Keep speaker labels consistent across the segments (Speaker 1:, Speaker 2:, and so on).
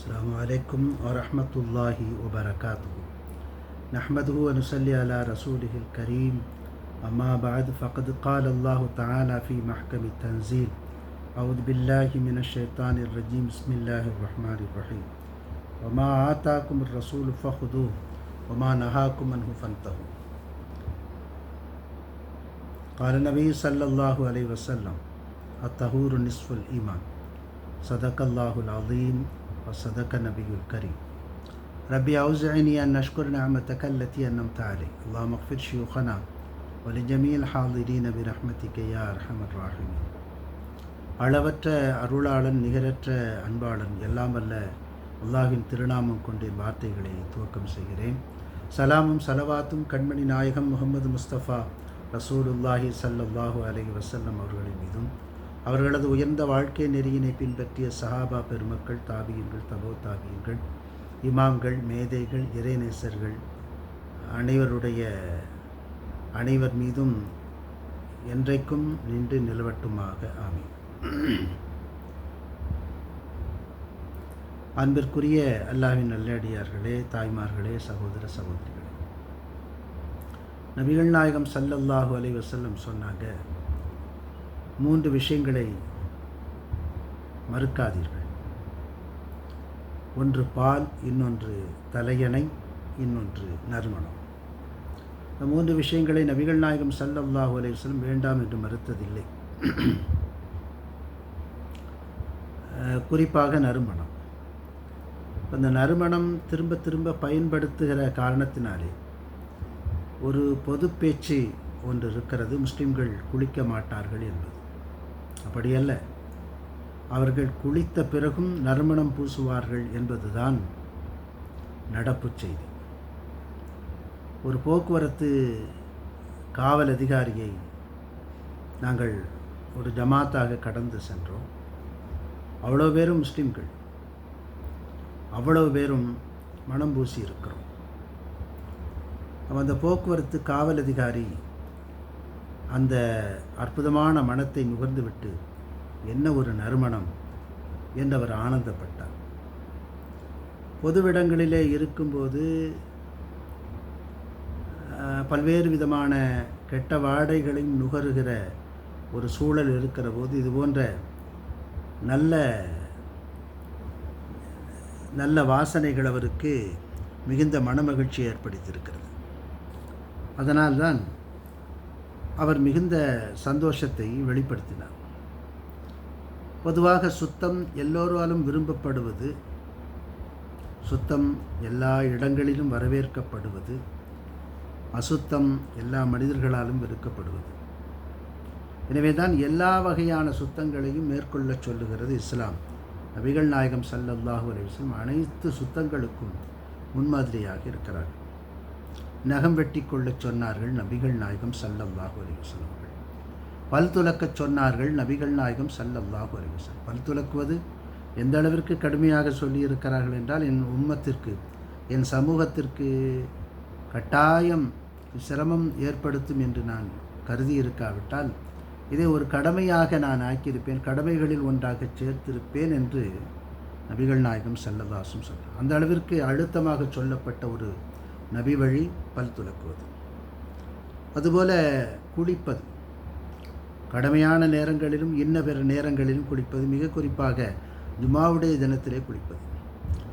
Speaker 1: अस्सलामु अलैकुम वरहमतुल्लाहि वबरकातुहू। नहमदुहु व नुसल्ली अला रसूलिहिल करीम। अम्मा बाद फ़क़द क़ाल अल्लाहु तआला फ़ी महकमि तंज़ील। अऊज़ु बिल्लाहि मिनश शैतानिर रजीम। बिस्मिल्लाहिर रहमानिर रहीम। वमा आताकुमुर रसूलु फ़ख़ुज़ूहु वमा नहाकुम अन्हु फ़न्तहू। क़ाल नबी सल्लल्लाहु अलैहि वसल्लम अत्तहूरु निस्फ़ुल ईमान। सदक़ल्लाहुल अज़ीम व सदक़ नबियुल करीम। रब्बी औज़िअनी अन अश्कुर निअमतक अल्लती अन्अमत अलैया। अल्लाहुम्मा अग़फ़िर शुयूख़ना व लिजमीइल हाज़िरीन बिरहमतिक या अरहमर राहिमीन। அளவற்ற அருளாளன் நிகரற்ற அன்பாளன் எல்லாம் வல்ல அல்லாஹ்வின் திருநாமம் கொண்டு வார்த்தைகளை துவக்கம் செய்கிறேன். சலாமும் சலவாத்தும் கண்மணி நாயகம் முஹம்மது முஸ்தஃபா ரசூலுல்லாஹி ஸல்லல்லாஹு அலைஹி வஸல்லம் அவர்களின் மீதும், அவர்களது உயர்ந்த வாழ்க்கை நெறியினை பின்பற்றிய சஹாபா பெருமக்கள், தாபியீன்கள், தபோ தாபியீன்கள், இமாம்கள், மேதைகள், இறைநேசர்கள் அனைவர் மீதும் என்றைக்கும் நின்று நிலவட்டுமாக. ஆமீன். அன்பிற்குரிய அல்லாஹ்வின் நல்லடியார்களே, தாய்மார்களே, சகோதர சகோதரிகளே, நபிகள் நாயகம் ஸல்லல்லாஹு அலைஹி வஸல்லம் சொன்னாங்க, 3 விஷயங்களை மறுக்காதீர்கள். ஒன்று பால், இன்னொன்று தலையணை, இன்னொன்று நறுமணம். இந்த 3 விஷயங்களை நபிகள் நாயகம் ஸல்லல்லாஹு அலைஹி வஸல்லம் வேண்டாம் என்று மறுத்ததில்லை. குறிப்பாக நறுமணம். அந்த நறுமணம் திரும்ப திரும்ப பயன்படுத்துகிற காரணத்தினாலே ஒரு பொது பேச்சு ஒன்று இருக்கிறது, முஸ்லிம்கள் குளிக்க மாட்டார்கள் என்பது. அப்படியல்ல, அவர்கள் குளித்த பிறகும் நறுமணம் பூசுவார்கள் என்பதுதான் நடப்பு செய்தி. ஒரு போக்குவரத்து காவல் அதிகாரியை நாங்கள் ஒரு ஜமாத்தாக கடந்து சென்றோம். அவ்வளோ பேரும் முஸ்லிம்கள், அவ்வளோ பேரும் மனம் பூசி இருக்கிறோம். அந்த போக்குவரத்து காவல் அதிகாரி அந்த அற்புதமான மனத்தை நுகர்ந்துவிட்டு, என்ன ஒரு நறுமணம் என்று அவர் ஆனந்தப்பட்டார். பொதுவிடங்களிலே இருக்கும்போது பல்வேறு விதமான கெட்ட வாடைகளையும் நுகருகிற ஒரு சூழல் இருக்கிற போது இது போன்ற நல்ல வாசனைகள் அவருக்கு மிகுந்த மனமகிழ்ச்சியை ஏற்படுத்தியிருக்கிறது. அதனால்தான் அவர் மிகுந்த சந்தோஷத்தை வெளிப்படுத்தினார். பொதுவாக சுத்தம் எல்லோராலும் விரும்பப்படுவது, சுத்தம் எல்லா இடங்களிலும் வரவேற்கப்படுவது, அசுத்தம் எல்லா மனிதர்களாலும் வெறுக்கப்படுவது. எனவே தான் எல்லா வகையான சுத்தங்களையும் மேற்கொள்ள சொல்லுகிறது இஸ்லாம். நபிகள் நாயகம் ஸல்லல்லாஹு அலைஹி வஸல்லம் அனைத்து சுத்தங்களுக்கும் முன்மாதிரியாக இருக்கிறார்கள். நகம் வெட்டி கொள்ளச் சொன்னார்கள் நபிகள் நாயகம் ஸல்லல்லாஹு அலைஹி வஸல்லம். பல் துலக்கச் சொன்னார்கள் நபிகள் நாயகம் ஸல்லல்லாஹு அலைஹி வஸல்லம். பல் துலக்குவது எந்த அளவிற்கு கடுமையாக சொல்லியிருக்கிறார்கள் என்றால், என் உம்மத்திற்கு, என் சமூகத்திற்கு கட்டாயம் சிரமம் ஏற்படுத்தும் என்று நான் கருதி இருக்காவிட்டால் இதை ஒரு கடமையாக நான் ஆக்கியிருப்பேன், கடமைகளில் ஒன்றாக சேர்த்திருப்பேன் என்று நபிகள் நாயகம் ஸல்லல்லாஹு அலைஹி வஸல்லம் சொன்னார். அந்த அளவிற்கு அழுத்தமாக சொல்லப்பட்ட ஒரு நபி வழி பல் துலக்குவது. அதுபோல குளிப்பது, கடமையான நேரங்களிலும் இன்ன பிற நேரங்களிலும் குளிப்பது, மிக குறிப்பாக ஜுமாவுடைய தினத்திலே குளிப்பது.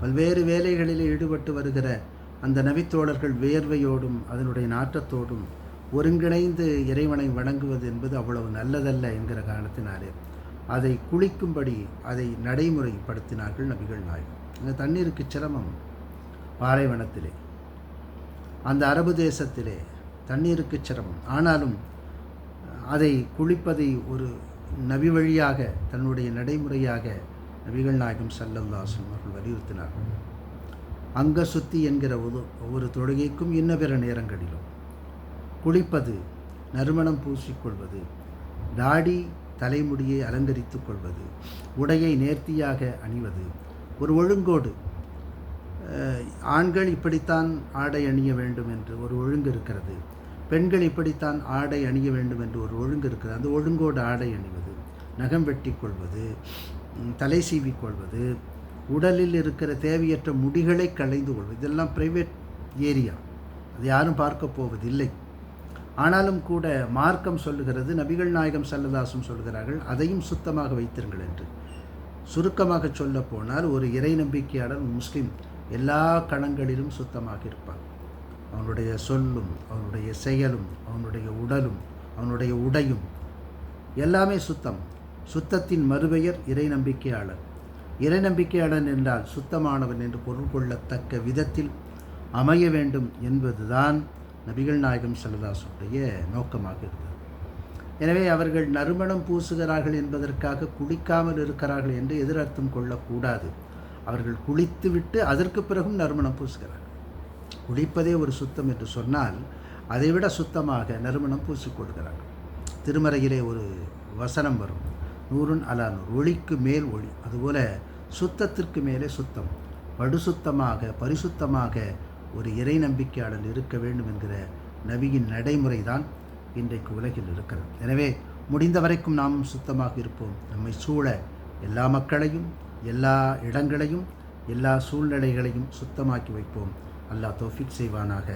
Speaker 1: பல்வேறு வேலைகளிலே ஈடுபட்டு வருகிற அந்த நபித்தோழர்கள் வேர்வையோடும் அதனுடைய நாற்றத்தோடும் ஒருங்கிணைந்து இறைவனை வணங்குவது என்பது அவ்வளவு நல்லதல்ல என்கிற காரணத்தினாலே அதை குளிக்கும்படி அதை நடைமுறைப்படுத்தினார்கள் நபிகள் நாயகம். அந்த தண்ணீருக்கு சிரமம். பாலைவனத்திலே, அந்த அரபு தேசத்திலே தண்ணீருக்கு சிரமம். ஆனாலும் அதை குளிப்பதை ஒரு நபி வழியாக, தன்னுடைய நடைமுறையாக நபிகள் நாயகம் ஸல்லல்லாஹு அலைஹி வஸல்லம் அவர்கள் வலியுறுத்தினார்கள். அங்க சுத்தி என்கிற ஒவ்வொரு தொழுகைக்கும் இன்ன பிற நேரங்களிலும் குளிப்பது, நறுமணம் பூசிக்கொள்வது, தாடி தலைமுடியை அலங்கரித்து கொள்வது, உடையை நேர்த்தியாக அணிவது, ஒரு ஒழுங்கோடு. ஆண்கள் இப்படித்தான் ஆடை அணிய வேண்டும் என்று ஒரு ஒழுங்கு இருக்கிறது, பெண்கள் இப்படித்தான் ஆடை அணிய வேண்டும் என்று ஒரு ஒழுங்கு இருக்கிறது. அந்த ஒழுங்கோடு ஆடை அணிவது, நகம் வெட்டி கொள்வது, தலை சீவிக்கொள்வது, உடலில் இருக்கிற தேவையற்ற முடிகளை களைந்து கொள்வது. இதெல்லாம் ப்ரைவேட் ஏரியா, அது யாரும் பார்க்க போவதில்லை. ஆனாலும் கூட மார்க்கம் சொல்லுகிறது, நபிகள் நாயகம் ஸல்லல்லாஹு சொல்கிறார்கள், அதையும் சுத்தமாக வைத்திருங்கள் என்று. சுருக்கமாக சொல்ல போனால், ஒரு இறை நம்பிக்கையாளர் முஸ்லீம் எல்லா கணங்களிலும் சுத்தமாக இருப்பான். அவனுடைய சொல்லும், அவனுடைய செயலும், அவனுடைய உடலும், அவனுடைய உடையும் எல்லாமே சுத்தம். சுத்தத்தின் மறுபெயர் இறை நம்பிக்கையாளர். இறை நம்பிக்கையாளன் என்றால் சுத்தமானவன் என்று பொருள் கொள்ளத்தக்க விதத்தில் அமைய வேண்டும் என்பதுதான் நபிகள் நாயகம் ஸல்லல்லாஹு நோக்கமாக இருந்தது. எனவே அவர்கள் நறுமணம் பூசுகிறார்கள் என்பதற்காக குளிக்காமல் இருக்கிறார்கள் என்று எதிரர்த்தம் கொள்ளக்கூடாது. அவர்கள் குளித்துவிட்டு அதற்கு பிறகும் நறுமணம் பூசுகிறார்கள். குளிப்பதே ஒரு சுத்தம் என்று சொன்னால், அதைவிட சுத்தமாக நறுமணம் பூசிக்கொள்கிறார்கள். திருமறையிலே ஒரு வசனம் வரும், நூறுன் அலா நூறு, ஒளிக்கு மேல் ஒளி. அதுபோல சுத்தத்திற்கு மேலே சுத்தம். படுசுத்தமாக பரிசுத்தமாக ஒரு இறை நம்பிக்கையாளன் இருக்க வேண்டும் என்கிற நபியின் நடைமுறை தான் இன்றைக்கு உலகில் இருக்கிறது. எனவே முடிந்த வரைக்கும் நாமும் சுத்தமாக இருப்போம். நம்மை சூழ எல்லா மக்களையும், எல்லா இடங்களையும், எல்லா சூழ்நிலைகளையும் சுத்தமாக்கி வைப்போம். அல்லாஹ் தௌஃபீக் செய்வானாக.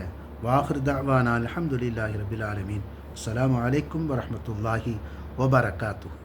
Speaker 1: வாஹிர் தஅவானா அல்ஹம்துலில்லாஹி ரப்பில் ஆலமீன். அஸ்ஸலாமு அலைக்கும் வரஹ்மத்துல்லாஹி வபரகாத்துஹு.